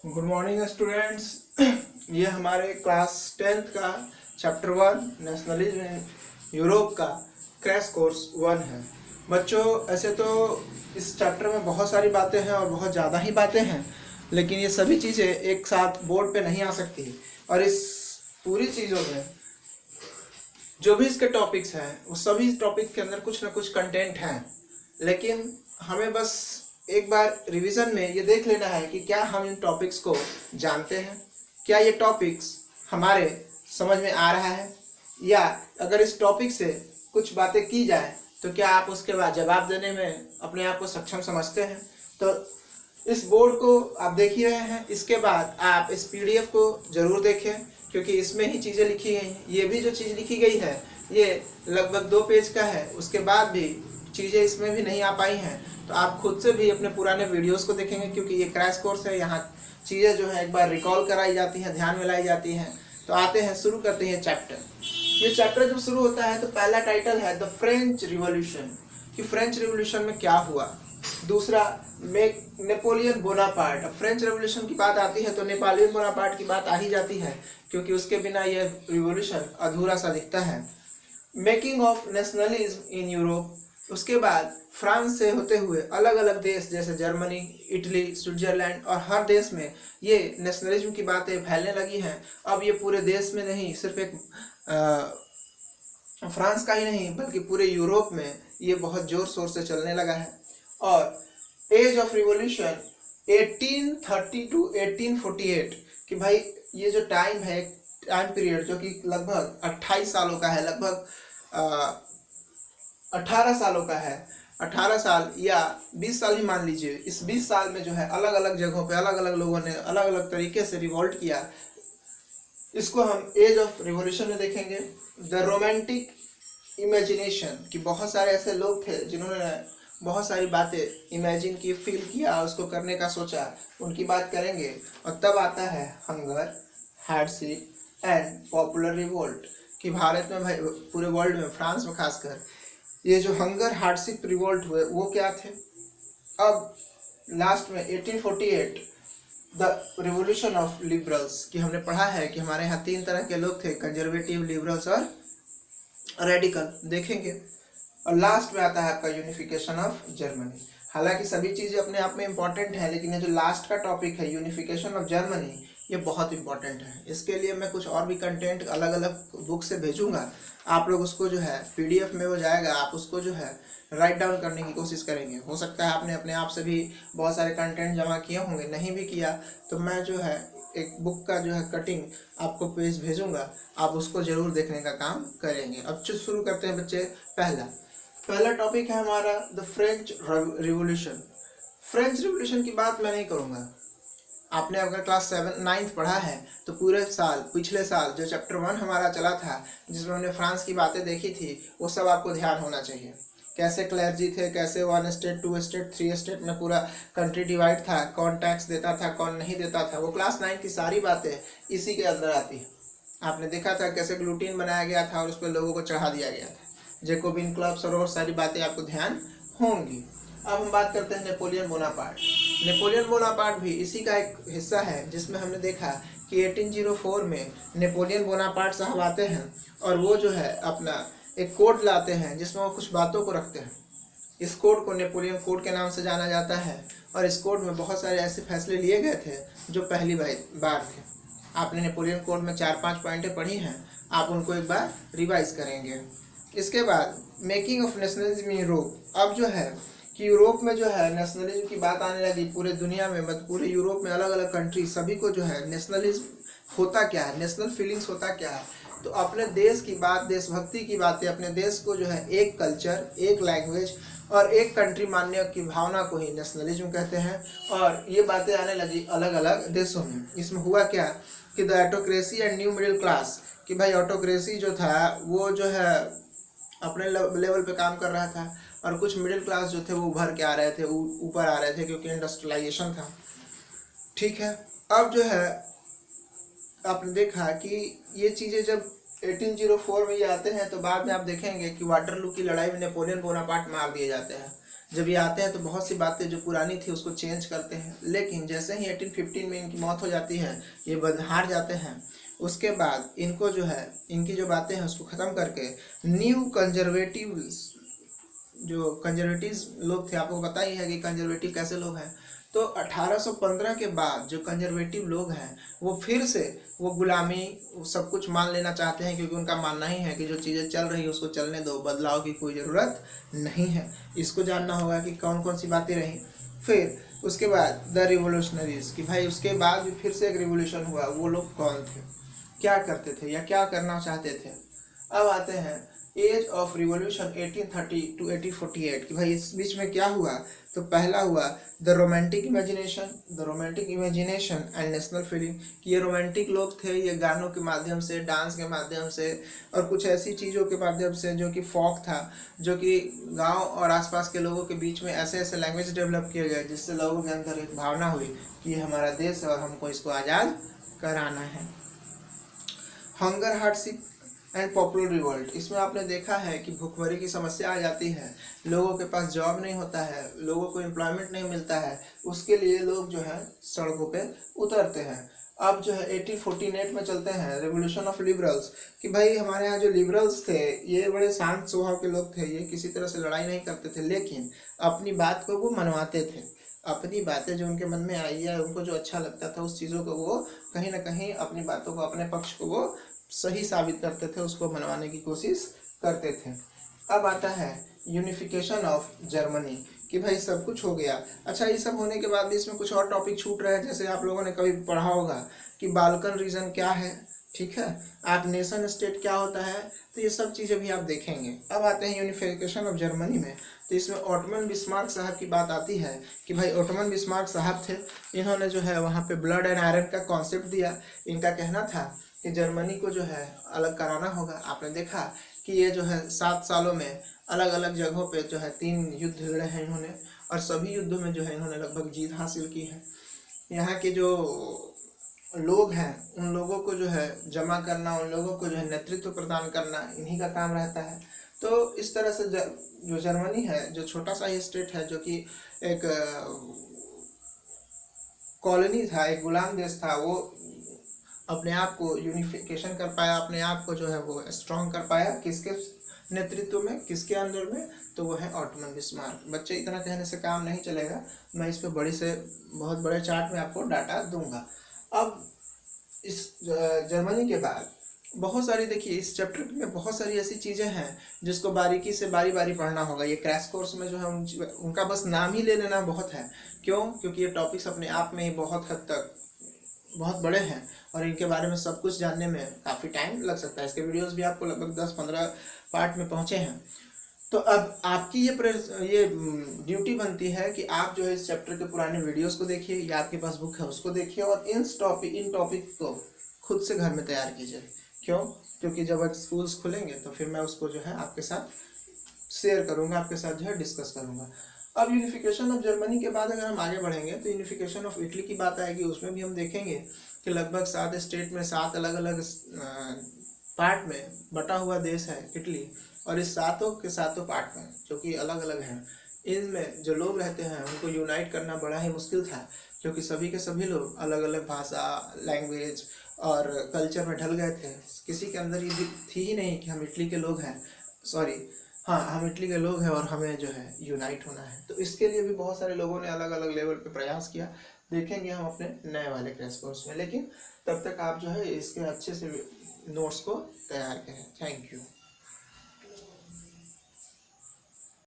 Good morning students. ये हमारे class 10th का चैप्टर 1 नेशनलिज्म इन यूरोप का क्रैश कोर्स 1 है। बच्चों, ऐसे तो इस चैप्टर में बहुत सारी बातें हैं और बहुत ज़्यादा ही बातें हैं, लेकिन ये सभी चीज़ें एक साथ बोर्ड पे नहीं आ सकती। और इस पूरी चीज़ों में जो भी इसके टॉपिक्स हैं वो सभी टॉपिक के अंदर कुछ ना कुछ कंटेंट हैं, लेकिन हमें बस एक बार रिवीजन में ये देख लेना है कि क्या हम इन टॉपिक्स को जानते हैं, क्या ये टॉपिक्स हमारे समझ में आ रहा है, या अगर इस टॉपिक से कुछ बातें की जाए तो क्या आप उसके बाद जवाब देने में अपने आप को सक्षम समझते हैं। तो इस बोर्ड को आप देख ही रहे हैं, इसके बाद आप इस पीडीएफ को ज़रूर देखें क्योंकि इसमें ही चीज़ें लिखी गई हैं। ये भी जो चीज़ लिखी गई है ये लगभग 2 पेज का है, उसके बाद भी चीज़ें इसमें भी नहीं आ पाई हैं, तो आप खुद से भी अपने पुराने वीडियोस को देखेंगे क्योंकि ये क्रैश कोर्स है। यहाँ चीज़ें जो है एक बार रिकॉल कराई जाती हैं, ध्यान में लाई जाती हैं। तो आते हैं, शुरू करते हैं चैप्टर। ये चैप्टर जब शुरू होता है तो पहला टाइटल है द फ्रेंच रिवॉल्यूशन, कि फ्रेंच रिवॉल्यूशन में क्या हुआ। दूसरा नेपोलियन बोनापार्ट। फ्रेंच रेवोल्यूशन की बात आती है तो नेपोलियन बोनापार्ट की बात आ ही जाती है क्योंकि उसके बिना यह रिवॉल्यूशन अधूरा सा दिखता है। Making of nationalism in Europe. उसके बाद फ्रांस से होते हुए अलग अलग देश जैसे जर्मनी, इटली, स्विट्जरलैंड और हर देश में ये नेशनलिज्म की बातें फैलने लगी हैं। अब ये पूरे देश में नहीं, सिर्फ एक फ्रांस का ही नहीं बल्कि पूरे यूरोप में ये बहुत जोर शोर से चलने लगा है। और एज ऑफ रिवॉल्यूशन 1830 टू 1848, कि भाई ये जो टाइम है, टाइम पीरियड जो कि लगभग 28 सालों का है, लगभग 18 सालों का है, 18 साल या 20 साल ही मान लीजिए। इस 20 साल में जो है अलग अलग जगहों पे अलग अलग लोगों ने अलग अलग तरीके से रिवॉल्ट किया। इसको हम एज ऑफ रिवॉल्यूशन में देखेंगे। द रोमांटिक इमेजिनेशन, कि बहुत सारे ऐसे लोग थे जिन्होंने बहुत सारी बातें इमेजिन की, फील किया, उसको करने का सोचा, उनकी बात करेंगे। और तब आता है hunger, hardship and popular revolt, कि भारत में भाई पूरे वर्ल्ड में, फ्रांस में खासकर, ये जो हंगर हार्डशिप रिवोल्ट हुए वो क्या थे। अब लास्ट में 1848 द रिवोल्यूशन ऑफ लिबरल्स, कि हमने पढ़ा है कि हमारे यहाँ 3 तरह के लोग थे, कंजर्वेटिव, लिबरल्स और रेडिकल, देखेंगे। और लास्ट में आता है आपका यूनिफिकेशन ऑफ जर्मनी। हालांकि सभी चीज़ें अपने आप में इम्पॉर्टेंट है, लेकिन ये जो लास्ट का टॉपिक है यूनिफिकेशन ऑफ जर्मनी, ये बहुत इंपॉर्टेंट है। इसके लिए मैं कुछ और भी कंटेंट अलग अलग बुक से भेजूंगा, आप लोग उसको जो है पीडीएफ में वो जाएगा, आप उसको जो है राइट डाउन करने की कोशिश करेंगे। हो सकता है आपने अपने आप से भी बहुत सारे कंटेंट जमा किए होंगे, नहीं भी किया तो मैं जो है एक बुक का जो है कटिंग आपको पेज भेजूंगा, आप उसको ज़रूर देखने का काम करेंगे। अब शुरू करते हैं बच्चे। पहला टॉपिक है हमारा the French revolution. French revolution की बात मैं नहीं करूँगा। आपने अगर क्लास 9th पढ़ा है तो पूरे साल, पिछले साल जो चैप्टर 1 हमारा चला था जिसमें हमने फ्रांस की बातें देखी थी, वो सब आपको ध्यान होना चाहिए। कैसे क्लर्जी थे, कैसे 1 स्टेट, 2 स्टेट, 3 स्टेट में पूरा कंट्री डिवाइड था, कौन टैक्स देता था, कौन नहीं देता था, वो क्लास 9 की सारी बातें इसी के अंदर आती है। आपने देखा था कैसे ग्लूटीन बनाया गया था और उस पर लोगों को चढ़ा दिया गया था, जैकोबिन क्लब्स और सारी बातें आपको ध्यान होंगी। अब हम बात करते हैं नेपोलियन बोनापार्ट। नेपोलियन बोनापार्ट भी इसी का एक हिस्सा है, जिसमें हमने देखा कि 1804 में नेपोलियन बोनापार्ट साहब आते हैं और वो जो है अपना एक कोड लाते हैं जिसमें वो कुछ बातों को रखते हैं। इस कोड को नेपोलियन कोड के नाम से जाना जाता है और इस कोड में बहुत सारे ऐसे फैसले लिए गए थे जो पहली बार थे। आपने नेपोलियन कोड में 4-5 पॉइंटें पढ़ी हैं, आप उनको एक बार रिवाइज करेंगे। इसके बाद making of nationalism in Europe. अब जो है कि यूरोप में जो है नेशनलिज्म की बात आने लगी, पूरे दुनिया में, मतलब पूरे यूरोप में अलग अलग कंट्री, सभी को जो है नेशनलिज्म होता क्या है, नेशनल फीलिंग्स होता क्या है। तो अपने देश की बात, देशभक्ति की बातें, अपने देश को जो है एक कल्चर, एक लैंग्वेज और एक कंट्री मानने की भावना को ही नेशनलिज्म कहते हैं। और ये बातें आने लगी अलग अलग देशों में। इसमें हुआ क्या कि the autocracy and new middle class, कि भाई ऑटोक्रेसी जो था वो जो है अपने लेवल पे काम कर रहा था और कुछ मिडिल क्लास जो थे वो उभर के आ रहे थे, ऊपर आ रहे थे क्योंकि इंडस्ट्रियलाइजेशन था। ठीक है, अब जो है आपने देखा कि ये चीज़ें जब 1804 में ये आते हैं तो बाद में आप देखेंगे कि वाटरलू की लड़ाई में नेपोलियन बोनापार्ट मार दिए जाते हैं। जब ये आते हैं तो बहुत सी बातें जो पुरानी थी उसको चेंज करते हैं, लेकिन जैसे ही 1815 में इनकी मौत हो जाती है, ये हार जाते हैं, उसके बाद इनको जो है इनकी जो बातें हैं उसको ख़त्म करके न्यू कंजर्वेटिव, जो कंजर्वेटिव लोग थे, आपको पता ही है कि कंजर्वेटिव कैसे लोग हैं, तो 1815 के बाद जो कंजर्वेटिव लोग हैं वो फिर से वो गुलामी सब कुछ मान लेना चाहते हैं, क्योंकि उनका मानना ही है कि जो चीज़ें चल रही है उसको चलने दो, बदलाव की कोई ज़रूरत नहीं है। इसको जानना होगा कि कौन कौन सी बातें रहीं। फिर उसके बाद द रिवोल्यूशनरीज, कि भाई उसके बाद भी फिर से एक रिवोल्यूशन हुआ, वो लोग कौन थे, क्या करते थे या क्या करना चाहते थे। अब आते हैं एज ऑफ रिवॉल्यूशन 1830 टू 1848, कि भाई इस बीच में क्या हुआ। तो पहला हुआ the romantic imagination and national feeling, कि ये रोमांटिक लोग थे, ये गानों के माध्यम से, डांस के माध्यम से और कुछ ऐसी चीज़ों के माध्यम से जो कि फोक था, जो कि गांव और आसपास के लोगों के बीच में ऐसे ऐसे लैंग्वेज डेवलप किए गए जिससे लोगों के अंदर एक भावना हुई कि ये हमारा देश है और हमको इसको आज़ाद कराना है। Hunger, hardship and popular revolt, इसमें आपने देखा है कि भूखमरी की समस्या आ जाती है, लोगों के पास जॉब नहीं होता है, लोगों को एम्प्लॉयमेंट नहीं मिलता है, उसके लिए लोग जो है सड़कों पे उतरते हैं। अब जो है 1848 में चलते हैं, रेवोल्यूशन ऑफ लिबरल्स, कि भाई हमारे यहाँ जो लिबरल्स थे ये बड़े शांत स्वभाव के लोग थे, ये किसी तरह से लड़ाई नहीं करते थे, लेकिन अपनी बात को वो मनवाते थे, अपनी बातें जो उनके मन में आई है, उनको जो अच्छा लगता था उस चीज़ों को वो कहीं ना कहीं अपनी बातों को, अपने पक्ष को वो सही साबित करते थे, उसको मनवाने की कोशिश करते थे। अब आता है यूनिफिकेशन ऑफ जर्मनी, कि भाई सब कुछ हो गया। अच्छा, ये सब होने के बाद भी इसमें कुछ और टॉपिक छूट रहे हैं, जैसे आप लोगों ने कभी पढ़ा होगा कि बाल्कन रीजन क्या है, ठीक है, आप नेशन स्टेट क्या होता है, तो ये सब चीज़ें भी आप देखेंगे। अब आते हैं यूनिफिकेशन ऑफ जर्मनी में, तो इसमें ओटमन बिस्मार्क साहब की बात आती है कि भाई ओटमन बिस्मार्क साहब थे, इन्होंने जो है वहाँ पे ब्लड एंड आयरन का कॉन्सेप्ट दिया। इनका कहना था कि जर्मनी को जो है अलग कराना होगा। आपने देखा कि ये जो है 7 सालों में अलग अलग जगहों पे जो है 3 युद्ध लड़े हैं इन्होंने, और सभी युद्धों में जो है इन्होंने लगभग जीत हासिल की है। यहाँ के जो लोग हैं उन लोगों को जो है जमा करना, उन लोगों को जो है नेतृत्व प्रदान करना इन्हीं का काम रहता है। तो इस तरह से जो जर्मनी है, जो छोटा सा ही स्टेट है, जो कि एक कॉलोनी था, एक गुलाम देश था, वो अपने आप को यूनिफिकेशन कर पाया, अपने आप को जो है वो स्ट्रॉन्ग कर पाया। किसके नेतृत्व में, किसके अंदर में, तो वो है ओटमन बिस्मार्क। बच्चे इतना कहने से काम नहीं चलेगा, मैं इस पे बहुत बड़े चार्ट में आपको डाटा दूंगा। अब इस जर्मनी के बाद बहुत सारी, देखिए इस चैप्टर में बहुत सारी ऐसी चीज़ें हैं जिसको बारीकी से बारी बारी पढ़ना होगा। ये क्रैश कोर्स में जो है उनका बस नाम ही ले लेना बहुत है। क्यों? क्योंकि ये टॉपिक्स अपने आप में ही बहुत हद तक बहुत बड़े हैं और इनके बारे में सब कुछ जानने में काफ़ी टाइम लग सकता है। इसके वीडियोस भी आपको लगभग 10-15 पार्ट में पहुँचे हैं। तो अब आपकी ये ड्यूटी बनती है कि आप जो है इस चैप्टर के पुराने वीडियोस को देखिए, या आपके पास बुक है उसको देखिए, और इन टॉपिक को खुद से घर में तैयार कीजिए। क्यों? क्योंकि जब स्कूल्स खुलेंगे तो फिर मैं उसको जो है आपके साथ शेयर करूँगा, आपके साथ जो है डिस्कस करूँगा। अब यूनिफिकेशन ऑफ जर्मनी के बाद अगर हम आगे बढ़ेंगे तो यूनिफिकेशन ऑफ इटली की बात आएगी। उसमें भी हम देखेंगे कि लगभग 7 स्टेट में 7 अलग अलग पार्ट में बटा हुआ देश है इटली, और इस 7 के 7 पार्ट में जो कि अलग अलग हैं, इनमें जो लोग रहते हैं उनको यूनाइट करना बड़ा ही मुश्किल था, क्योंकि सभी के सभी लोग अलग अलग भाषा, लैंग्वेज और कल्चर में ढल गए थे। किसी के अंदर ये थी ही नहीं कि हम इटली के लोग हैं, हम इटली के लोग हैं और हमें जो है यूनाइट होना है। तो इसके लिए भी बहुत सारे लोगों ने अलग अलग लेवल पे प्रयास किया, देखेंगे हम अपने नए वाले क्रैश कोर्स में। लेकिन तब तक आप जो है इसके अच्छे से नोट्स को तैयार करें। Thank you.